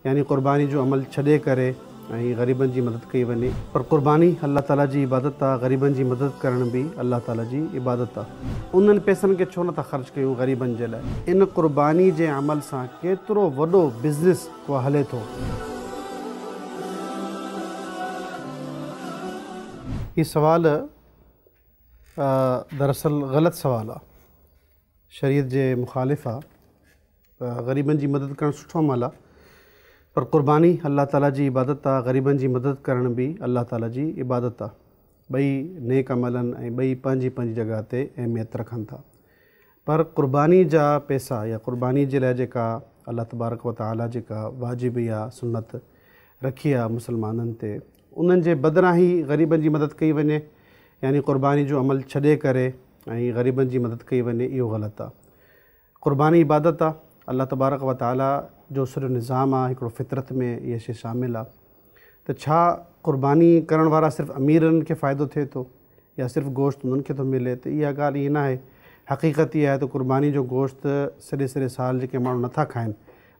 यानी क़ुरबानी जो अमल छॾे करे ग़रीबनि जी मदद कई वञे। पर क़ुरबानी अल्लाह ताला जी इबादत आहे, ग़रीबनि जी मदद करण बि अल्लाह ताला जी इबादत आहे। उन्हनि पैसनि खे छो नथा ख़र्च कयूं ग़रीबनि जे लाइ? इन क़ुरबानी जे अमल सां केतिरो वॾो बिज़नेस को हले थो। हीउ सवाल दरअसल ग़लति सवाल आहे, शरीयत जे मुखालिफ़ आहे। ग़रीबनि जी मदद करणु सुठो अमल आहे, पर क़ुरबानी अल्लाह ताला जी इबादत आहे, ग़रीबनि जी मदद करण बि अल्लाह ताला जी इबादत आहे। ॿई नेक अमल आहिनि ऐं ॿई पंहिंजी पंहिंजी जॻह ते अहमियत रखनि था। पर क़ुरबानी जा पैसा या क़ुरबानी जे लाइ जेका अल्लाह तबारक व तआला जेका वाजिबी आहे, सुन्नत रखी आहे मुसलमाननि ते, उन्हनि जे बदिरां ई ग़रीबनि जी मदद कई वञे, यानी क़ुरबानी जो अमल छॾे करे ऐं ग़रीबनि जी मदद कई वञे, इहो ग़लति आहे। क़ुरबानी इबादत आहे, अल्लाह तबारक व तआला जो सॼो निज़ाम आहे, हिकिड़ो फितरत में इहा शइ शामिल आहे। त छा क़ुरबानी करण वारा सिर्फ़ु अमीरनि खे फ़ाइदो थिए थो या सिर्फ़ु गोश्त उन्हनि खे थो मिले? त इहा ॻाल्हि ईअं न आहे। हक़ीक़त इहा आहे त क़ुरबानी जो गोश्त सॼे सॼे साल जेके माण्हू नथा खाइनि,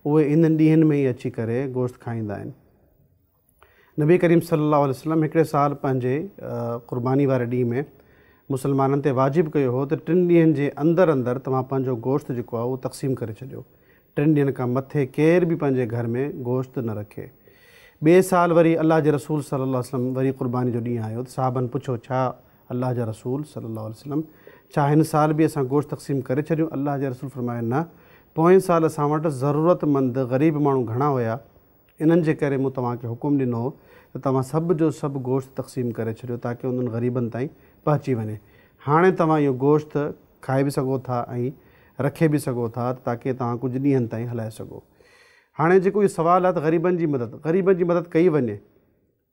उहे इन्हनि ॾींहंनि में ई अची करे गोश्त खाईंदा आहिनि। नबी करीम सल्लल्लाहु अलैहि वसल्लम हिकिड़े साल पंहिंजे क़ुरबानी वारे ॾींहं में मुसलमाननि ते वाजिबु कयो हो त 3 ॾींहंनि जे अंदरि अंदरि तव्हां पंहिंजो गोश्त जेको आहे उहो तक़सीम करे छॾियो। 3 ॾींहंनि खां मथे केर बि पंहिंजे घर में गोश्त न रखे। ॿिए साल वरी अल्लाह जे रसूल सल्लल्लाहु अलैहि वसल्लम वरी क़ुरबानी जो ॾींहुं आयो त साहबनि पुछो, छा अल्लाह जा रसूल सल्लल्लाहु अलैहि वसल्लम, छा हिन साल बि असां गोश्त तक़सीम करे छॾियूं? अल्लाह जे रसूल फरमायो, न, पोएं साल असां वटि ज़रूरतमंद ग़रीब माण्हू घणा हुया, इन्हनि जे करे मूं तव्हांखे हुकुम ॾिनो हो त तव्हां सभु जो सभु गोश्त तक़सीम करे छॾियो ताकी उन्हनि ग़रीबनि ताईं पहुची वञे। हाणे तव्हां इहो गोश्त खाए बि सघो था ऐं रखे बि सघो था ताकी तव्हां कुझु ॾींहंनि ताईं हलाए सघो। हाणे जेको इहो सवाल आहे त ग़रीबनि जी मदद कई वञे,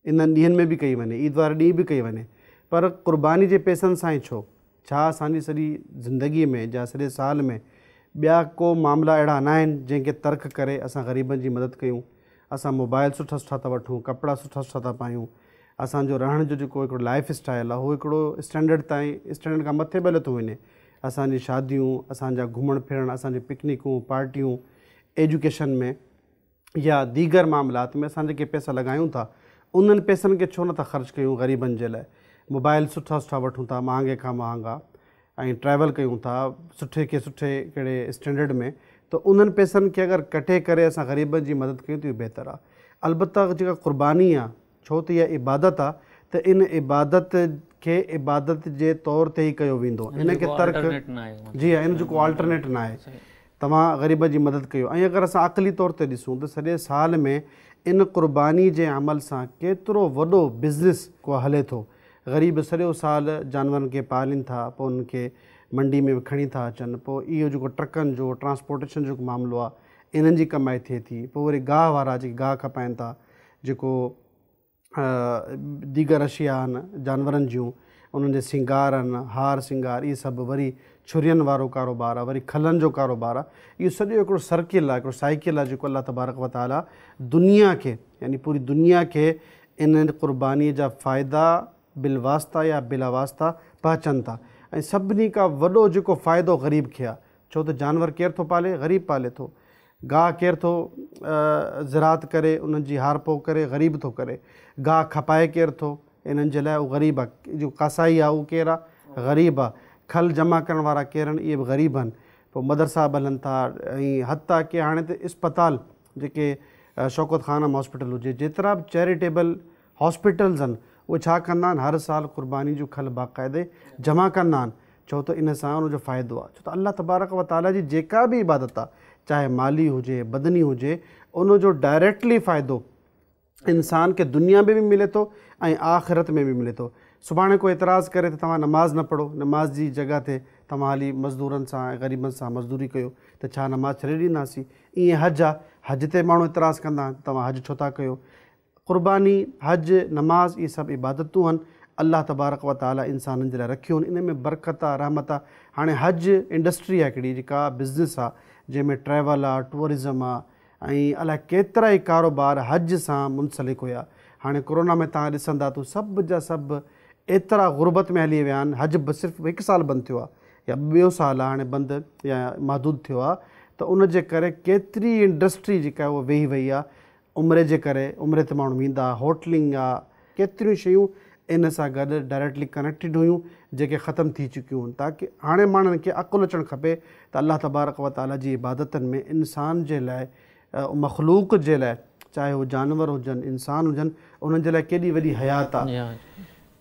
इन्हनि ॾींहंनि में बि कई वञे, ईद वारे ॾींहुं बि कई वञे, पर क़ुरबानी जे पैसनि सां ई छो? छा असांजी सॼी ज़िंदगीअ में या सॼे साल में ॿिया को मामला अहिड़ा न आहिनि जंहिंखे तर्क करे असां ग़रीबनि जी मदद कयूं? असां मोबाइल सुठा सुठा था वठूं, कपिड़ा सुठा सुठा था पायूं, असांजो रहण जो जेको हिकिड़ो लाइफ स्टाइल आहे उहो हिकिड़ो स्टैंडर्ड खां मथे बि हले थो वञे। असांजी शादियूं, असांजा घुमण फिरण, असांजी पिकनिकूं, पार्टियूं, एजुकेशन में या दीगर मामलात में असां जेके पैसा लॻायूं था, उन्हनि पैसनि खे छो नथा ख़र्च कयूं ग़रीबनि जे लाइ? मोबाइल सुठा सुठा वठूं था, महांगे खां महांगा, ऐं ट्रैवल कयूं था सुठे खे सुठे कहिड़े स्टैंडर्ड में, त उन्हनि पैसनि खे अगरि कटे करे असां ग़रीबनि जी मदद कयूं त इहो बहितरु आहे। अलबत्ता जेका क़ुरबानी आहे, छो त इहा इबादत आहे, त इन इबादत खे इबादत जे तौर ते ई कयो वेंदो, इन खे तर्क जी हा, इन जेको अल्टरनेट न आहे। तव्हां ग़रीब जी मदद कयो। ऐं अगरि असां अक़ली तौर ते ॾिसूं त सॼे साल में इन क़ुरबानी जे अमल सां केतिरो वॾो बिज़नेस को हले थो। ग़रीब सॼो साल जानवरनि खे पालीनि था, पोइ उन्हनि खे मंडी में खणी था अचनि, पोइ इहो जेको ट्रकनि जो ट्रांसपोर्टेशन जो मामिलो आहे, इन्हनि जी कमाई थिए थी। पोइ वरी गाह वारा जेके गाह खपाइनि था, जेको दीगर अशिया आहिनि जानवरनि जूं, उन्हनि जे सिंगार आहिनि, हार सिंगार, इहे सभु, वरी छुरियुनि वारो कारोबार आहे, वरी खलनि जो कारोबार आहे। इहो सॼो हिकिड़ो सर्किल आहे, हिकिड़ो साइकिल आहे जेको अल्लाह तबारक व तआला दुनिया खे, यानी पूरी दुनिया खे इन क़ुरबानीअ जा फ़ाइदा बिलवास्ता या बिलावास्ता पहुचनि था। ऐं सभिनी खां वॾो जेको फ़ाइदो ग़रीब खे आहे, छो त जानवर केरु थो पाले? ग़रीब पाले थो। गाह केरु थो ज़रात करे, उन्हनि जी हार पोइ करे? ग़रीब थो करे। गाह खपाए केरु थो? इन्हनि जे लाइ उहो ग़रीब आहे। जो कसाई आहे उहो केरु आहे? ग़रीब आहे। खल जमा करण वारा केरु आहिनि? इहे बि ग़रीब आहिनि। पोइ मदरसा बि हलनि था, ऐं हता की हाणे त इस्पताल जेके शौकत ख़ानम हॉस्पिटल हुजे, जेतिरा बि चैरिटेबल हॉस्पिटल्स आहिनि, उहे छा कंदा आहिनि? हर साल क़ुरबानी जो खल बाक़ाइदे जमा कंदा आहिनि, छो त इन सां उनजो फ़ाइदो आहे। छो त अल्लाह तबारक व तआला जी जेका बि इबादत आहे, चाहे माली हुजे, बदनी हुजे, उनजो डायरेक्टली फ़ाइदो इंसान खे दुनिया में बि मिले थो ऐं आख़िरत में बि मिले थो। सुभाणे को एतिराज़ु करे त तव्हां नमाज़ न पढ़ो, नमाज़ जी जॻह ते तव्हां हली मज़दूरनि सां ऐं ग़रीबनि सां मज़दूरी कयो, त छा नमाज़ छॾे ॾींदासीं? ईअं हज आहे, हज ते माण्हू एतिराज़ु कंदा आहिनि, तव्हां हज छो था कयो? क़ुरबानी, हज, नमाज़, इहे सभु इबादतूं आहिनि, अल्लाह तबारक व तआला इंसाननि जे लाइ रखियूं आहिनि। इन में बरकत आहे, रहमत आहे। हाणे हज इंडस्ट्री आहे हिकिड़ी जेका बिज़नेस आहे, जंहिंमें ट्रैवल आहे, टूरिज़म आहे, ऐं अलाए केतिरा ई कारोबार हज सां मुंसलिक हुया। हाणे कोरोना में तव्हां ॾिसंदा त सभु जा सभु एतिरा ग़ुरबत में हली विया आहिनि। हज सिर्फ़ु 1 साल बंदि थियो आहे या ॿियो साल आहे हाणे बंदि या महदूद थियो आहे, त उन जे करे केतिरी इंडस्ट्री जेका आहे उहा वेही वई आहे। उमिरि जे करे उमिरि ते माण्हू वेंदा, होटलिंग आहे, केतिरियूं शयूं इन सां गॾु डायरेक्टली कनेक्टेड हुयूं जेके ख़तमु थी चुकियूं आहिनि। ताकी हाणे माण्हुनि खे अक़ुलु अचणु खपे त अल्लाह तबारक व ताला जी इबादतनि में इंसान जे लाइ, मख़लूक़ जे लाइ, चाहे उहे जानवर हुजनि इंसान हुजनि, उन्हनि जे लाइ केॾी वॾी हयात आहे।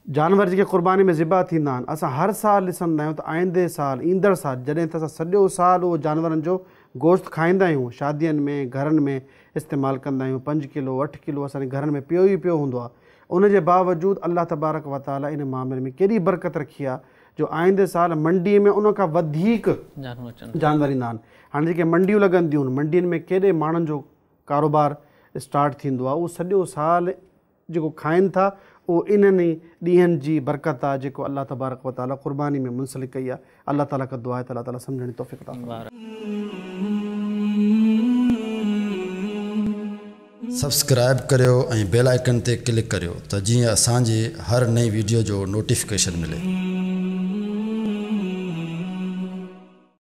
जानवर जेके क़ुर्बानी में ज़िबा थींदा आहिनि, असां हर साल ॾिसंदा आहियूं त आईंदे साल, ईंदड़ साल, जॾहिं त असां सॼो साल उहो जानवरनि जो गोश्त खाईंदा आहियूं, शादियुनि में घरनि में इस्तेमालु कंदा आहियूं, 5 किलो 8 किलो असांजे घरनि में पियो ई पियो हूंदो आहे। उनजे बावजूदि अल्लाह तबारक व ताला इन मामले में केॾी बरकत रखी आहे जो आईंदे साल मंडीअ में उन खां वधीक जानवर ईंदा आहिनि। हाणे जेके मंडियूं लॻंदियूं आहिनि, मंडियुनि में केॾे माण्हुनि जो कारोबार स्टार्ट थींदो आहे, उहो सॼो साल जेको खाइनि था उहो इन्हनि ॾींहंनि जी बरकत आहे जेको अल्लाह तबारक व ताला क़ुर्बानी में मुंसलिक कई आहे। अल्लाह ताला खां दुआ आहे त अल्लाह ताला सम्झण जी तौफ़ीक़ अता फ़रमाए। सब्सक्राइब करियो ऐं बेल आइकन ते क्लिक करियो त जीअं असांजी हर नई वीडियो जो नोटिफिकेशन मिले।